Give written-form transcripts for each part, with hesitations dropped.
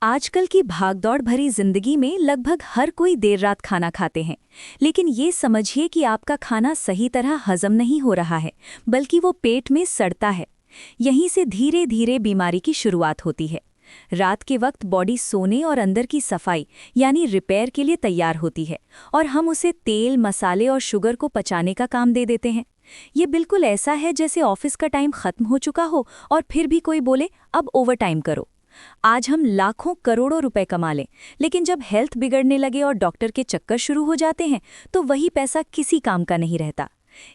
आजकल की भागदौड़ भरी जिंदगी में लगभग हर कोई देर रात खाना खाते हैं। लेकिन ये समझिए कि आपका खाना सही तरह हजम नहीं हो रहा है, बल्कि वो पेट में सड़ता है। यहीं से धीरे धीरे बीमारी की शुरुआत होती है। रात के वक्त बॉडी सोने और अंदर की सफाई यानी रिपेयर के लिए तैयार होती है, और हम उसे तेल, मसाले और शुगर को पचाने का काम दे देते हैं। ये बिल्कुल ऐसा है जैसे ऑफिस का टाइम खत्म हो चुका हो और फिर भी कोई बोले अब ओवर टाइम करो। आज हम लाखों करोड़ों रुपए कमा लें, लेकिन जब हेल्थ बिगड़ने लगे और डॉक्टर के चक्कर शुरू हो जाते हैं तो वही पैसा किसी काम का नहीं रहता।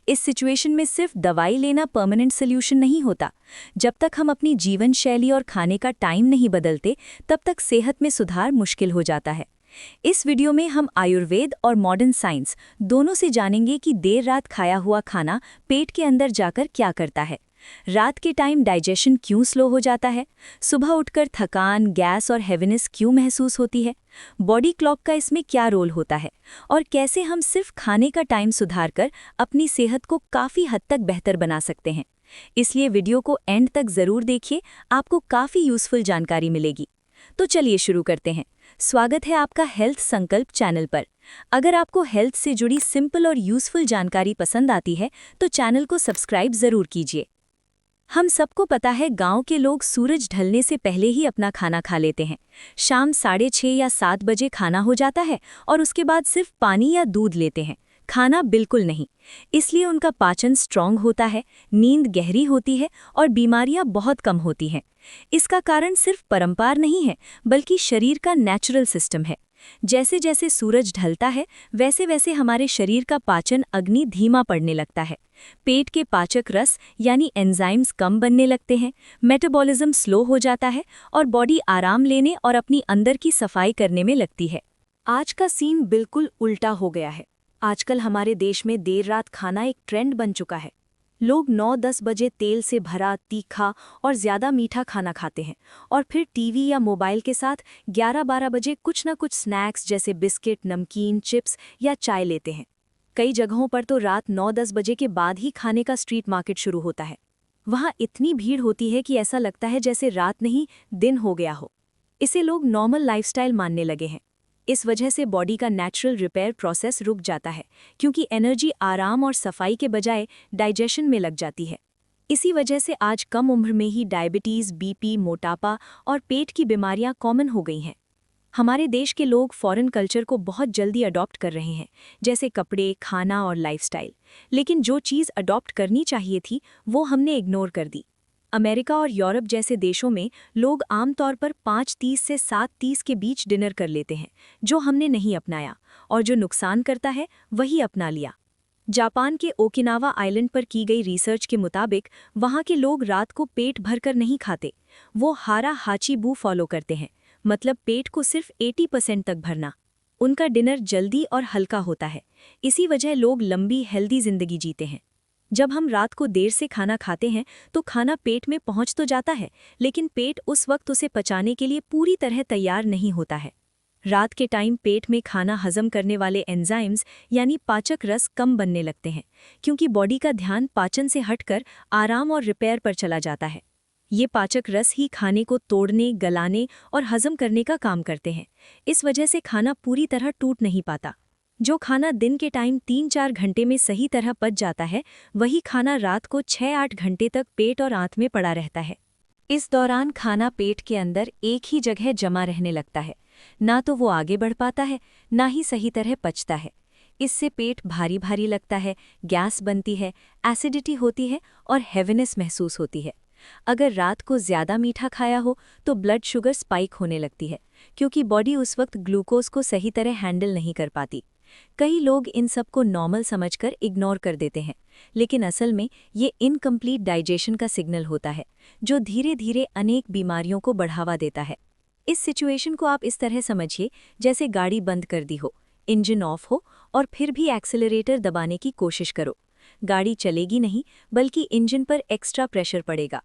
इस सिचुएशन में सिर्फ दवाई लेना परमानेंट सोल्यूशन नहीं होता। जब तक हम अपनी जीवन शैली और खाने का टाइम नहीं बदलते, तब तक सेहत में सुधार मुश्किल हो जाता है। इस वीडियो में हम आयुर्वेद और मॉडर्न साइंस दोनों से जानेंगे कि देर रात खाया हुआ खाना पेट के अंदर जाकर क्या करता है। रात के टाइम डाइजेशन क्यों स्लो हो जाता है, सुबह उठकर थकान, गैस और हेवीनेस क्यों महसूस होती है, बॉडी क्लॉक का इसमें क्या रोल होता है, और कैसे हम सिर्फ खाने का टाइम सुधार कर अपनी सेहत को काफ़ी हद तक बेहतर बना सकते हैं। इसलिए वीडियो को एंड तक ज़रूर देखिए, आपको काफ़ी यूज़फुल जानकारी मिलेगी। तो चलिए शुरू करते हैं। स्वागत है आपका हेल्थ संकल्प चैनल पर। अगर आपको हेल्थ से जुड़ी सिंपल और यूज़फुल जानकारी पसंद आती है तो चैनल को सब्सक्राइब ज़रूर कीजिए। हम सबको पता है, गांव के लोग सूरज ढलने से पहले ही अपना खाना खा लेते हैं। शाम 6:30 या 7 बजे खाना हो जाता है और उसके बाद सिर्फ पानी या दूध लेते हैं, खाना बिल्कुल नहीं। इसलिए उनका पाचन स्ट्रांग होता है, नींद गहरी होती है और बीमारियां बहुत कम होती हैं। इसका कारण सिर्फ परंपरा नहीं है, बल्कि शरीर का नेचुरल सिस्टम है। जैसे जैसे सूरज ढलता है, वैसे वैसे हमारे शरीर का पाचन अग्नि धीमा पड़ने लगता है। पेट के पाचक रस यानी एंजाइम्स कम बनने लगते हैं, मेटाबॉलिज्म स्लो हो जाता है और बॉडी आराम लेने और अपनी अंदर की सफाई करने में लगती है। आज का सीन बिल्कुल उल्टा हो गया है। आजकल हमारे देश में देर रात खाना एक ट्रेंड बन चुका है। लोग 9-10 बजे तेल से भरा, तीखा और ज़्यादा मीठा खाना खाते हैं, और फिर टीवी या मोबाइल के साथ 11-12 बजे कुछ न कुछ स्नैक्स जैसे बिस्किट, नमकीन, चिप्स या चाय लेते हैं। कई जगहों पर तो रात 9-10 बजे के बाद ही खाने का स्ट्रीट मार्केट शुरू होता है। वहाँ इतनी भीड़ होती है कि ऐसा लगता है जैसे रात नहीं दिन हो गया हो। इसे लोग नॉर्मल लाइफस्टाइल मानने लगे हैं। इस वजह से बॉडी का नेचुरल रिपेयर प्रोसेस रुक जाता है, क्योंकि एनर्जी आराम और सफाई के बजाय डाइजेशन में लग जाती है। इसी वजह से आज कम उम्र में ही डायबिटीज़, बीपी, मोटापा और पेट की बीमारियां कॉमन हो गई हैं। हमारे देश के लोग फॉरेन कल्चर को बहुत जल्दी अडॉप्ट कर रहे हैं, जैसे कपड़े, खाना और लाइफस्टाइल। लेकिन जो चीज़ अडॉप्ट करनी चाहिए थी, वो हमने इग्नोर कर दी। अमेरिका और यूरोप जैसे देशों में लोग आमतौर पर 5:30 से 7:30 के बीच डिनर कर लेते हैं, जो हमने नहीं अपनाया, और जो नुकसान करता है वही अपना लिया। जापान के ओकिनावा आइलैंड पर की गई रिसर्च के मुताबिक वहाँ के लोग रात को पेट भरकर नहीं खाते। वो हारा हाची बू फॉलो करते हैं, मतलब पेट को सिर्फ 80% तक भरना। उनका डिनर जल्दी और हल्का होता है। इसी वजह लोग लंबी हेल्दी जिंदगी जीते हैं। जब हम रात को देर से खाना खाते हैं तो खाना पेट में पहुंच तो जाता है, लेकिन पेट उस वक्त उसे पचाने के लिए पूरी तरह तैयार नहीं होता है। रात के टाइम पेट में खाना हजम करने वाले एंजाइम्स यानी पाचक रस कम बनने लगते हैं, क्योंकि बॉडी का ध्यान पाचन से हटकर आराम और रिपेयर पर चला जाता है। ये पाचक रस ही खाने को तोड़ने, गलाने और हजम करने का काम करते हैं। इस वजह से खाना पूरी तरह टूट नहीं पाता। जो खाना दिन के टाइम 3-4 घंटे में सही तरह पच जाता है, वही खाना रात को 6-8 घंटे तक पेट और आंत में पड़ा रहता है। इस दौरान खाना पेट के अंदर एक ही जगह जमा रहने लगता है। ना तो वो आगे बढ़ पाता है, ना ही सही तरह पचता है। इससे पेट भारी भारी लगता है, गैस बनती है, एसिडिटी होती है और हेवीनेस महसूस होती है। अगर रात को ज़्यादा मीठा खाया हो तो ब्लड शुगर स्पाइक होने लगती है, क्योंकि बॉडी उस वक्त ग्लूकोज को सही तरह हैंडल नहीं कर पाती। कई लोग इन सब को नॉर्मल समझकर इग्नोर कर देते हैं, लेकिन असल में ये इनकम्प्लीट डाइजेशन का सिग्नल होता है, जो धीरे धीरे अनेक बीमारियों को बढ़ावा देता है। इस सिचुएशन को आप इस तरह समझिए जैसे गाड़ी बंद कर दी हो, इंजन ऑफ हो और फिर भी एक्सेलरेटर दबाने की कोशिश करो। गाड़ी चलेगी नहीं, बल्कि इंजन पर एक्स्ट्रा प्रेशर पड़ेगा।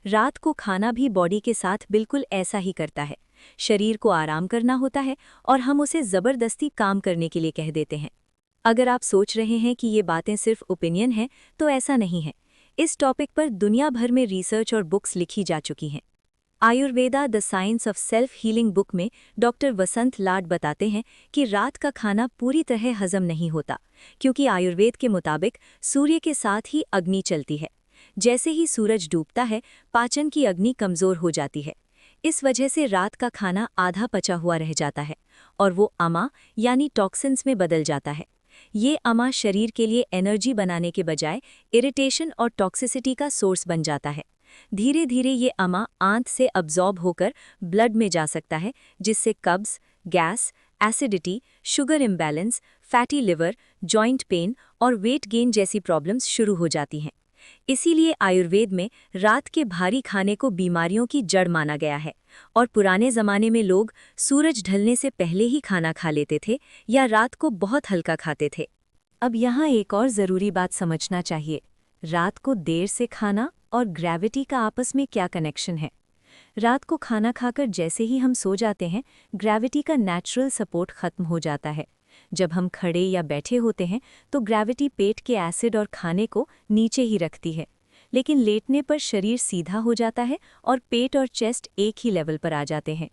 रात को खाना भी बॉडी के साथ बिल्कुल ऐसा ही करता है। शरीर को आराम करना होता है और हम उसे ज़बरदस्ती काम करने के लिए कह देते हैं। अगर आप सोच रहे हैं कि ये बातें सिर्फ ओपिनियन हैं, तो ऐसा नहीं है। इस टॉपिक पर दुनिया भर में रिसर्च और बुक्स लिखी जा चुकी हैं। Ayurveda the science of self healing book में डॉक्टर वसंत लाड बताते हैं कि रात का खाना पूरी तरह हजम नहीं होता, क्योंकि आयुर्वेद के मुताबिक सूर्य के साथ ही अग्नि चलती है। जैसे ही सूरज डूबता है, पाचन की अग्नि कमजोर हो जाती है। इस वजह से रात का खाना आधा पचा हुआ रह जाता है और वो अमा यानी टॉक्सिन्स में बदल जाता है। ये अमा शरीर के लिए एनर्जी बनाने के बजाय इरिटेशन और टॉक्सिसिटी का सोर्स बन जाता है। धीरे धीरे ये अमा आंत से अब्जॉर्ब होकर ब्लड में जा सकता है, जिससे कब्ज, gas, acidity, sugar imbalance, fatty liver, joint pain और वेट गेन जैसी प्रॉब्लम्स शुरू हो जाती हैं। इसीलिए आयुर्वेद में रात के भारी खाने को बीमारियों की जड़ माना गया है और पुराने ज़माने में लोग सूरज ढलने से पहले ही खाना खा लेते थे या रात को बहुत हल्का खाते थे। अब यहाँ एक और ज़रूरी बात समझना चाहिए, रात को देर से खाना और ग्रेविटी का आपस में क्या कनेक्शन है। रात को खाना खाकर जैसे ही हम सो जाते हैं, ग्रेविटी का नेचुरल सपोर्ट खत्म हो जाता है। जब हम खड़े या बैठे होते हैं तो ग्रेविटी पेट के एसिड और खाने को नीचे ही रखती है, लेकिन लेटने पर शरीर सीधा हो जाता है और पेट और चेस्ट एक ही लेवल पर आ जाते हैं।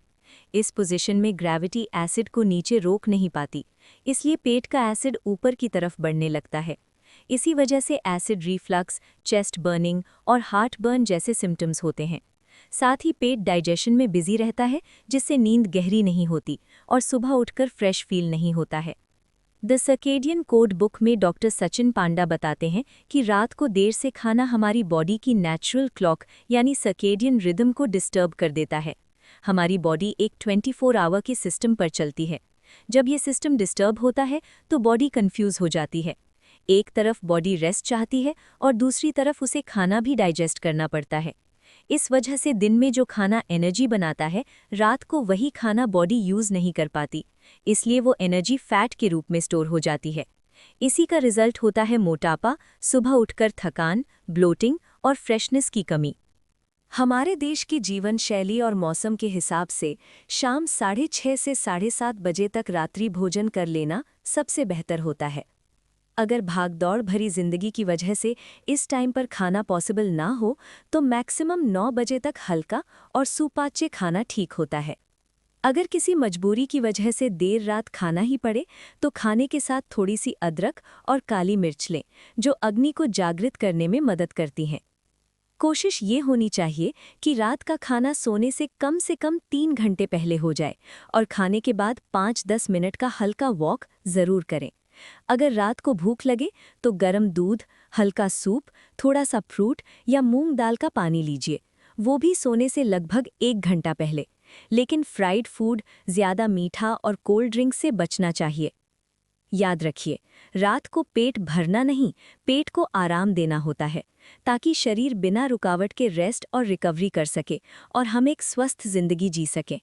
इस पोजीशन में ग्रेविटी एसिड को नीचे रोक नहीं पाती, इसलिए पेट का एसिड ऊपर की तरफ बढ़ने लगता है। इसी वजह से एसिड रिफ्लक्स, चेस्ट बर्निंग और हार्ट बर्न जैसे सिम्टम्स होते हैं। साथ ही पेट डाइजेशन में बिजी रहता है, जिससे नींद गहरी नहीं होती और सुबह उठकर फ्रेश फील नहीं होता है। द सर्केडियन कोड बुक में डॉक्टर सचिन पांडा बताते हैं कि रात को देर से खाना हमारी बॉडी की नेचुरल क्लॉक यानी सर्केडियन रिदम को डिस्टर्ब कर देता है। हमारी बॉडी एक 24 आवर के सिस्टम पर चलती है। जब ये सिस्टम डिस्टर्ब होता है तो बॉडी कंफ्यूज हो जाती है। एक तरफ बॉडी रेस्ट चाहती है और दूसरी तरफ उसे खाना भी डाइजेस्ट करना पड़ता है। इस वजह से दिन में जो खाना एनर्जी बनाता है, रात को वही खाना बॉडी यूज़ नहीं कर पाती, इसलिए वो एनर्जी फैट के रूप में स्टोर हो जाती है। इसी का रिजल्ट होता है मोटापा, सुबह उठकर थकान, ब्लोटिंग और फ्रेशनेस की कमी। हमारे देश की जीवन शैली और मौसम के हिसाब से शाम 6:30 से 7:30 बजे तक रात्रि भोजन कर लेना सबसे बेहतर होता है। अगर भागदौड़ भरी जिंदगी की वजह से इस टाइम पर खाना पॉसिबल ना हो तो मैक्सिमम 9 बजे तक हल्का और सुपाच्य खाना ठीक होता है। अगर किसी मजबूरी की वजह से देर रात खाना ही पड़े तो खाने के साथ थोड़ी सी अदरक और काली मिर्च लें, जो अग्नि को जागृत करने में मदद करती हैं। कोशिश ये होनी चाहिए कि रात का खाना सोने से कम 3 घंटे पहले हो जाए और खाने के बाद 5-10 मिनट का हल्का वॉक ज़रूर करें। अगर रात को भूख लगे तो गर्म दूध, हल्का सूप, थोड़ा सा फ्रूट या मूंग दाल का पानी लीजिए, वो भी सोने से लगभग 1 घंटा पहले। लेकिन फ्राइड फूड, ज़्यादा मीठा और कोल्ड ड्रिंक से बचना चाहिए। याद रखिए, रात को पेट भरना नहीं, पेट को आराम देना होता है, ताकि शरीर बिना रुकावट के रेस्ट और रिकवरी कर सके और हम एक स्वस्थ जिंदगी जी सकें।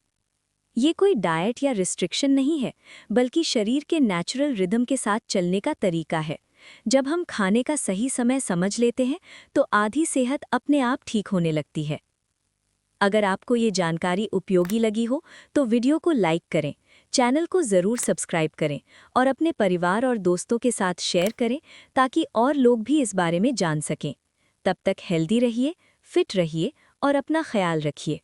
ये कोई डाइट या रिस्ट्रिक्शन नहीं है, बल्कि शरीर के नेचुरल रिदम के साथ चलने का तरीका है। जब हम खाने का सही समय समझ लेते हैं तो आधी सेहत अपने आप ठीक होने लगती है। अगर आपको ये जानकारी उपयोगी लगी हो तो वीडियो को लाइक करें, चैनल को ज़रूर सब्सक्राइब करें और अपने परिवार और दोस्तों के साथ शेयर करें, ताकि और लोग भी इस बारे में जान सकें। तब तक हेल्दी रहिए, फिट रहिए और अपना ख्याल रखिए।